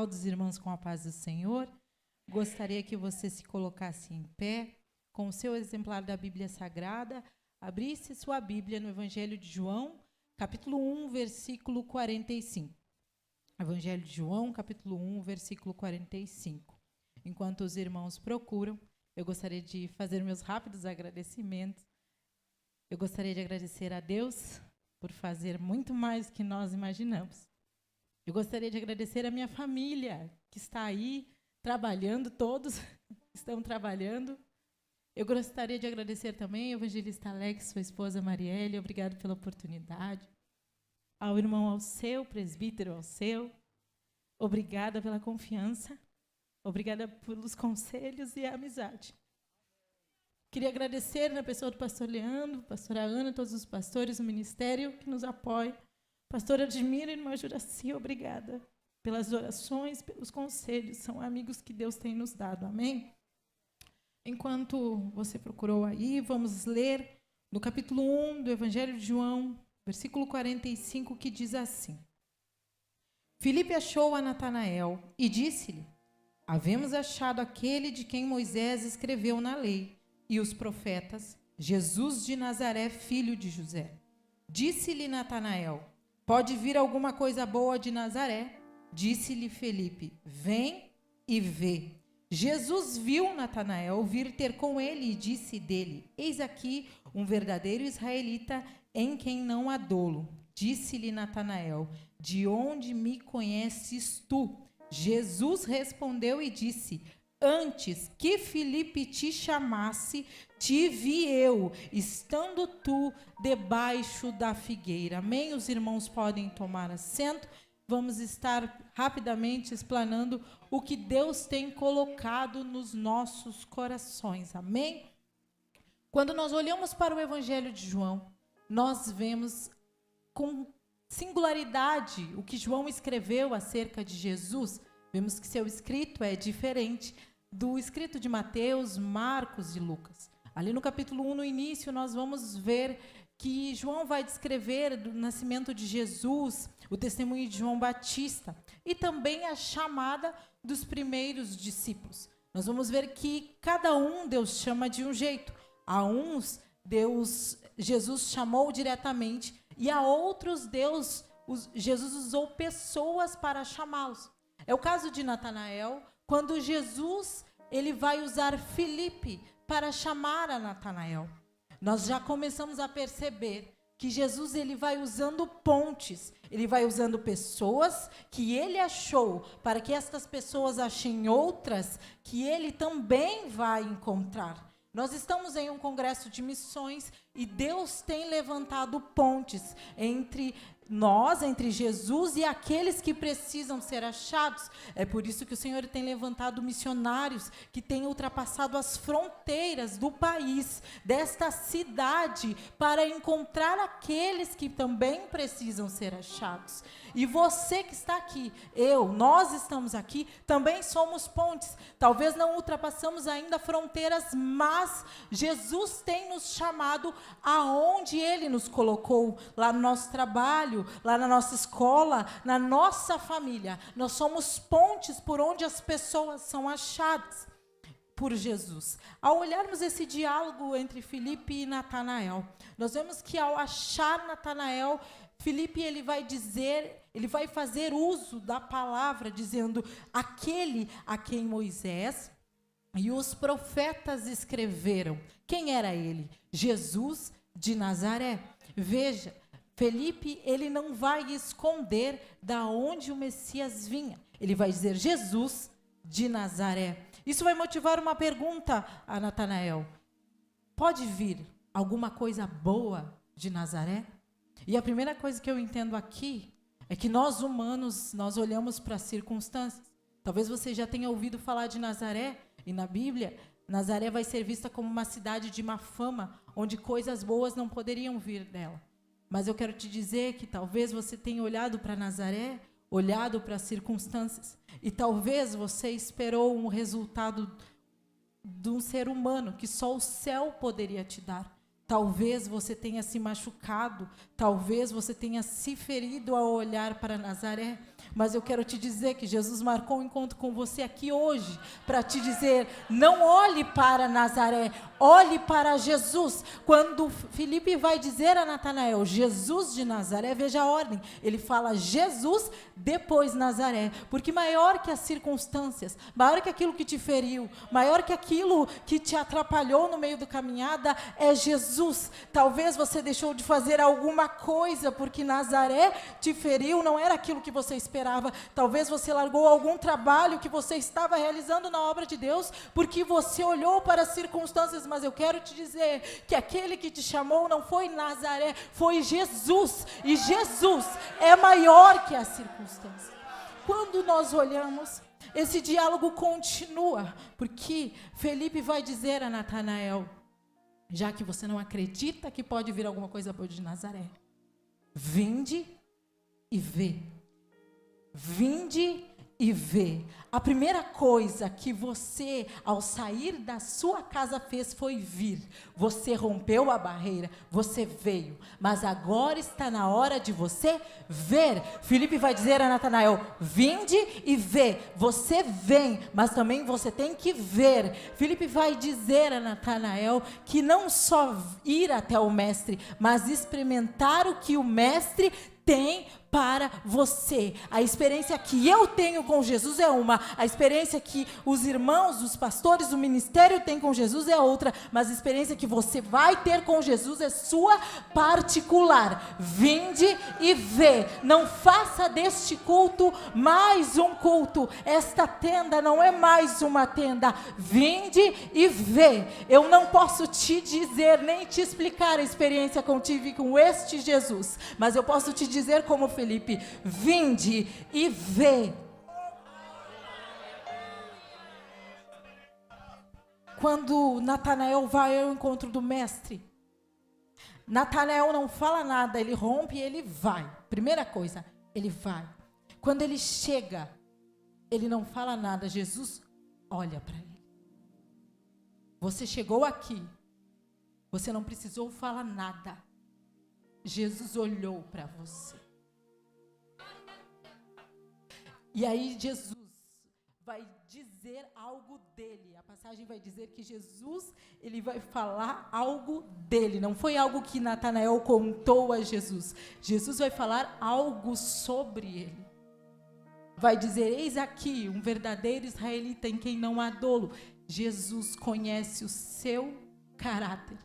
todos, irmãos, com a paz do Senhor. Gostaria que você se colocasse em pé, com o seu exemplar da Bíblia Sagrada, abrisse sua Bíblia no Evangelho de João, capítulo 1, versículo 45. Evangelho de João, capítulo 1, versículo 45. Enquanto os irmãos procuram, eu gostaria de fazer meus rápidos agradecimentos. Eu gostaria de agradecer a Deus por fazer muito mais do que nós imaginamos. Eu gostaria de agradecer a minha família, que está aí trabalhando, todos estão trabalhando. Eu gostaria de agradecer também ao evangelista Alex, sua esposa Marielle, obrigado pela oportunidade. Ao irmão Alceu, presbítero Alceu, obrigada pela confiança, obrigada pelos conselhos e a amizade. Queria agradecer na pessoa do pastor Leandro, pastora Ana, todos os pastores do ministério que nos apoiam. Pastora Admira e irmã Juraci, obrigada pelas orações, pelos conselhos, são amigos que Deus tem nos dado, amém? Enquanto você procurou aí, vamos ler no capítulo 1 do Evangelho de João, versículo 45, que diz assim: Filipe achou a Natanael e disse-lhe: havemos achado aquele de quem Moisés escreveu na lei e os profetas, Jesus de Nazaré, filho de José. Disse-lhe Natanael: pode vir alguma coisa boa de Nazaré? Disse-lhe Filipe: vem e vê. Jesus viu Natanael vir ter com ele e disse dele: eis aqui um verdadeiro israelita em quem não há dolo. Disse-lhe Natanael: de onde me conheces tu? Jesus respondeu e disse: antes que Filipe te chamasse, te vi eu, estando tu debaixo da figueira. Amém? Os irmãos podem tomar assento. Vamos estar rapidamente explanando o que Deus tem colocado nos nossos corações. Amém? Quando nós olhamos para o Evangelho de João, nós vemos com singularidade o que João escreveu acerca de Jesus. Vemos que seu escrito é diferente do escrito de Mateus, Marcos e Lucas. Ali no capítulo 1, no início, nós vamos ver que João vai descrever do nascimento de Jesus, o testemunho de João Batista e também a chamada dos primeiros discípulos. Nós vamos ver que cada um Deus chama de um jeito. A uns Jesus chamou diretamente e a outros Jesus usou pessoas para chamá-los. É o caso de Natanael, quando Jesus ele vai usar Filipe para chamar a Natanael. Nós já começamos a perceber que Jesus ele vai usando pontes, ele vai usando pessoas que ele achou, para que estas pessoas achem outras que ele também vai encontrar. Nós estamos em um congresso de missões e Deus tem levantado pontes entre nós, entre Jesus e aqueles que precisam ser achados. É por isso que o Senhor tem levantado missionários que têm ultrapassado as fronteiras do país, desta cidade, para encontrar aqueles que também precisam ser achados. E você que está aqui, nós estamos aqui, também somos pontes. Talvez não ultrapassamos ainda fronteiras, mas Jesus tem nos chamado aonde Ele nos colocou, lá no nosso trabalho, lá na nossa escola, na nossa família. Nós somos pontes por onde as pessoas são achadas por Jesus. Ao olharmos esse diálogo entre Filipe e Natanael, nós vemos que ao achar Natanael, Filipe ele vai fazer uso da palavra, dizendo: aquele a quem Moisés e os profetas escreveram. Quem era ele? Jesus de Nazaré. Veja, Filipe, ele não vai esconder da onde o Messias vinha. Ele vai dizer Jesus de Nazaré. Isso vai motivar uma pergunta a Natanael: pode vir alguma coisa boa de Nazaré? E a primeira coisa que eu entendo aqui é que nós humanos, nós olhamos para as circunstâncias. Talvez você já tenha ouvido falar de Nazaré, e na Bíblia, Nazaré vai ser vista como uma cidade de má fama, onde coisas boas não poderiam vir dela. Mas eu quero te dizer que talvez você tenha olhado para Nazaré, olhado para as circunstâncias, e talvez você esperou um resultado de um ser humano que só o céu poderia te dar. Talvez você tenha se machucado, talvez você tenha se ferido ao olhar para Nazaré, mas eu quero te dizer que Jesus marcou um encontro com você aqui hoje, para te dizer, não olhe para Nazaré, olhe para Jesus. Quando Filipe vai dizer a Natanael, Jesus de Nazaré, veja a ordem, ele fala Jesus, depois Nazaré, porque maior que as circunstâncias, maior que aquilo que te feriu, maior que aquilo que te atrapalhou no meio da caminhada, é Jesus. Talvez você deixou de fazer alguma coisa, porque Nazaré te feriu, não era aquilo que você esperava. Talvez você largou algum trabalho que você estava realizando na obra de Deus, porque você olhou para as circunstâncias, mas eu quero te dizer que aquele que te chamou não foi Nazaré, foi Jesus, e Jesus é maior que as circunstâncias. Quando nós olhamos, esse diálogo continua, porque Felipe vai dizer a Natanael, já que você não acredita que pode vir alguma coisa boa de Nazaré, vinde e vê. Vinde e vê. A primeira coisa que você, ao sair da sua casa, fez foi vir. Você rompeu a barreira, você veio. Mas agora está na hora de você ver. Filipe vai dizer a Natanael, vinde e vê. Você vem, mas também você tem que ver. Filipe vai dizer a Natanael que não só ir até o mestre, mas experimentar o que o mestre tem para você. A experiência que eu tenho com Jesus é uma, a experiência que os irmãos, os pastores, o ministério tem com Jesus é outra, mas a experiência que você vai ter com Jesus é sua particular. Vinde e vê. Não faça deste culto mais um culto. Esta tenda não é mais uma tenda. Vinde e vê. Eu não posso te dizer, nem te explicar a experiência que eu tive com este Jesus, mas eu posso te dizer como Felipe, vinde e vê. Quando Natanael vai ao encontro do mestre, Natanael não fala nada, ele rompe e ele vai. Primeira coisa, ele vai. Quando ele chega, ele não fala nada, Jesus olha para ele. Você chegou aqui, você não precisou falar nada. Jesus olhou para você. E aí Jesus vai dizer algo dele. A passagem vai dizer que Jesus, ele vai falar algo dele. Não foi algo que Natanael contou a Jesus. Jesus vai falar algo sobre ele. Vai dizer, eis aqui um verdadeiro israelita em quem não há dolo. Jesus conhece o seu caráter.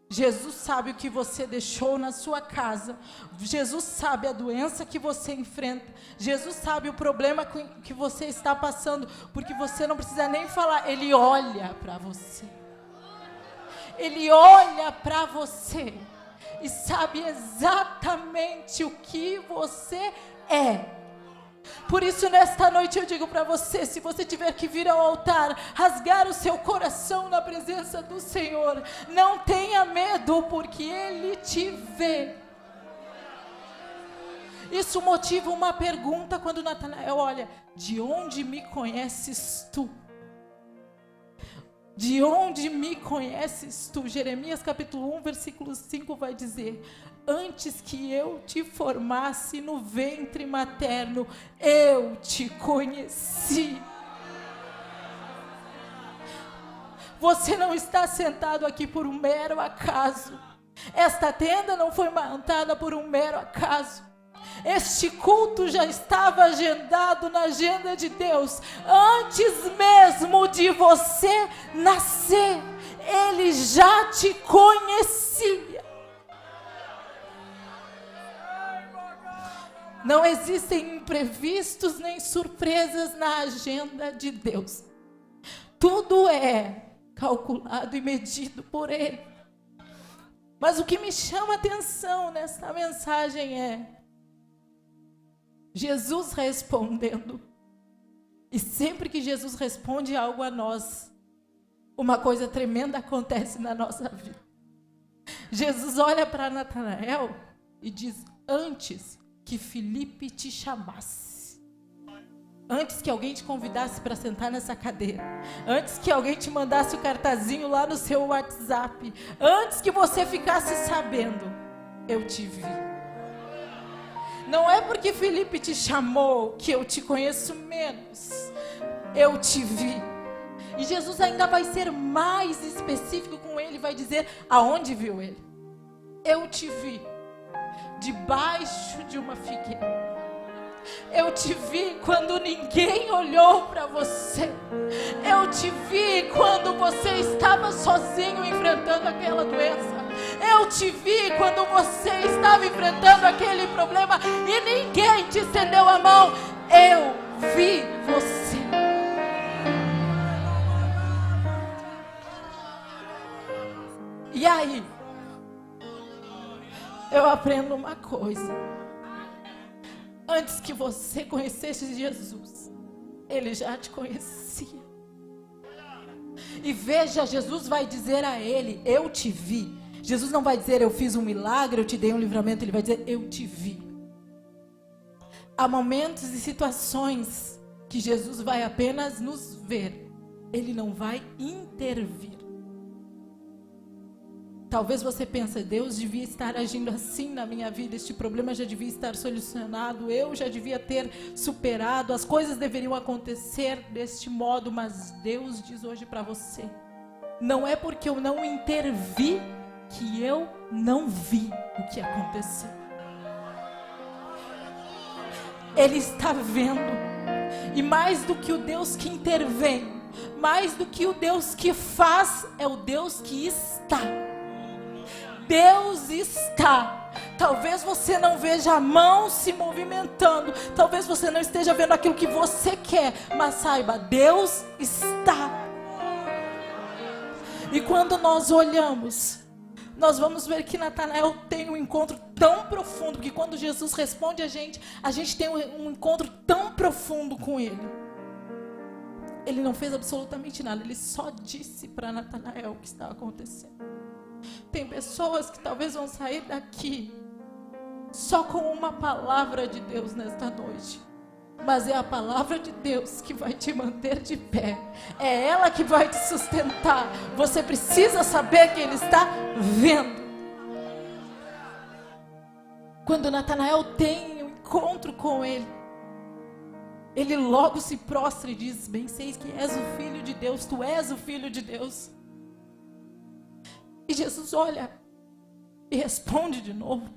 Jesus sabe o que você deixou na sua casa. Jesus sabe a doença que você enfrenta. Jesus sabe o problema que você está passando, porque você não precisa nem falar. Ele olha para você. Ele olha para você e sabe exatamente o que você é. Por isso, nesta noite eu digo para você, se você tiver que vir ao altar, rasgar o seu coração na presença do Senhor, não tenha medo, porque Ele te vê. Isso motiva uma pergunta quando Natanael olha, de onde me conheces tu? De onde me conheces tu? Jeremias capítulo 1, versículo 5 vai dizer, antes que eu te formasse no ventre materno, eu te conheci. Você não está sentado aqui por um mero acaso. Esta tenda não foi montada por um mero acaso. Este culto já estava agendado na agenda de Deus antes mesmo de você nascer. Ele já te conhecia. Não existem imprevistos nem surpresas na agenda de Deus. Tudo é calculado e medido por Ele. Mas o que me chama a atenção nessa mensagem é Jesus respondendo. E sempre que Jesus responde algo a nós, uma coisa tremenda acontece na nossa vida. Jesus olha para Natanael e diz, antes que Filipe te chamasse, Antes que alguém te convidasse para sentar nessa cadeira, antes que alguém te mandasse o cartazinho lá no seu WhatsApp, antes que você ficasse sabendo, eu te vi. Não é porque Felipe te chamou que eu te conheço menos. Eu te vi. E Jesus ainda vai ser mais específico com ele, vai dizer aonde viu ele. Eu te vi debaixo de uma figueira. Eu te vi quando ninguém olhou para você. Eu te vi quando você estava sozinho enfrentando aquela doença. Eu te vi quando você estava enfrentando aquele problema e ninguém te estendeu a mão. Eu vi você. E aí, eu aprendo uma coisa. Antes que você conhecesse Jesus, Ele já te conhecia. E veja, Jesus vai dizer a ele, eu te vi. Jesus não vai dizer, eu fiz um milagre, eu te dei um livramento. Ele vai dizer, eu te vi. Há momentos e situações que Jesus vai apenas nos ver. Ele não vai intervir. Talvez você pense, Deus devia estar agindo assim na minha vida, este problema já devia estar solucionado, eu já devia ter superado, as coisas deveriam acontecer deste modo, mas Deus diz hoje para você, não é porque eu não intervi que eu não vi o que aconteceu. Ele está vendo, e mais do que o Deus que intervém, mais do que o Deus que faz, é o Deus que está. Deus está. Talvez você não veja a mão se movimentando, talvez você não esteja vendo aquilo que você quer, mas saiba, Deus está. E quando nós olhamos, nós vamos ver que Natanael tem um encontro tão profundo, que quando Jesus responde a gente tem um encontro tão profundo com Ele. Ele não fez absolutamente nada, Ele só disse para Natanael o que estava acontecendo. Tem pessoas que talvez vão sair daqui só com uma palavra de Deus nesta noite. Mas é a palavra de Deus que vai te manter de pé. É ela que vai te sustentar. Você precisa saber que Ele está vendo. Quando Natanael tem um encontro com Ele, ele logo se prostra e diz, bem sei que és o Filho de Deus, tu és o Filho de Deus. E Jesus olha e responde de novo.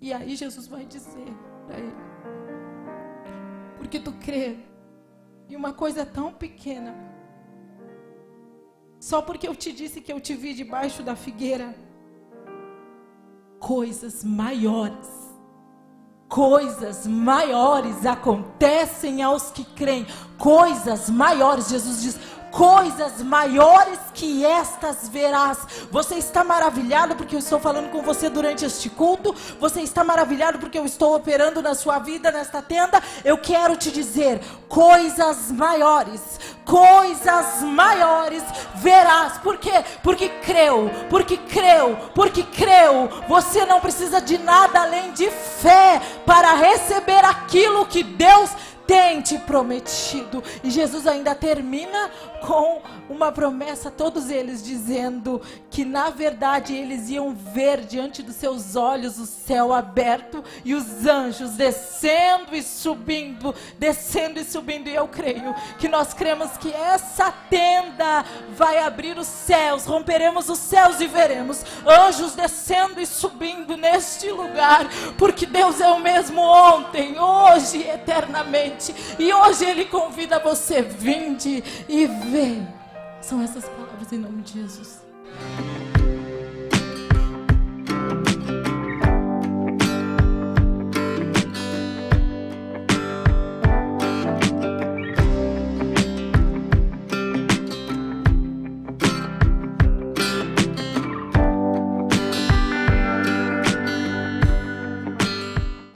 E aí Jesus vai dizer para ele, porque tu crê em uma coisa tão pequena, só porque eu te disse que eu te vi debaixo da figueira, coisas maiores acontecem aos que creem. Coisas maiores, Jesus diz, coisas maiores que estas verás. Você está maravilhado porque eu estou falando com você durante este culto? Você está maravilhado porque eu estou operando na sua vida, nesta tenda? Eu quero te dizer, coisas maiores verás. Por quê? Porque creu. Você não precisa de nada além de fé para receber aquilo que Deus tem te prometido. E Jesus ainda termina com uma promessa a todos eles, dizendo que na verdade eles iam ver diante dos seus olhos o céu aberto e os anjos descendo e subindo. E eu creio que nós cremos que essa tenda vai abrir os céus, romperemos os céus e veremos anjos descendo e subindo neste lugar, porque Deus é o mesmo ontem, hoje e eternamente. E hoje Ele convida você, vinde e vê. São essas palavras em nome de Jesus.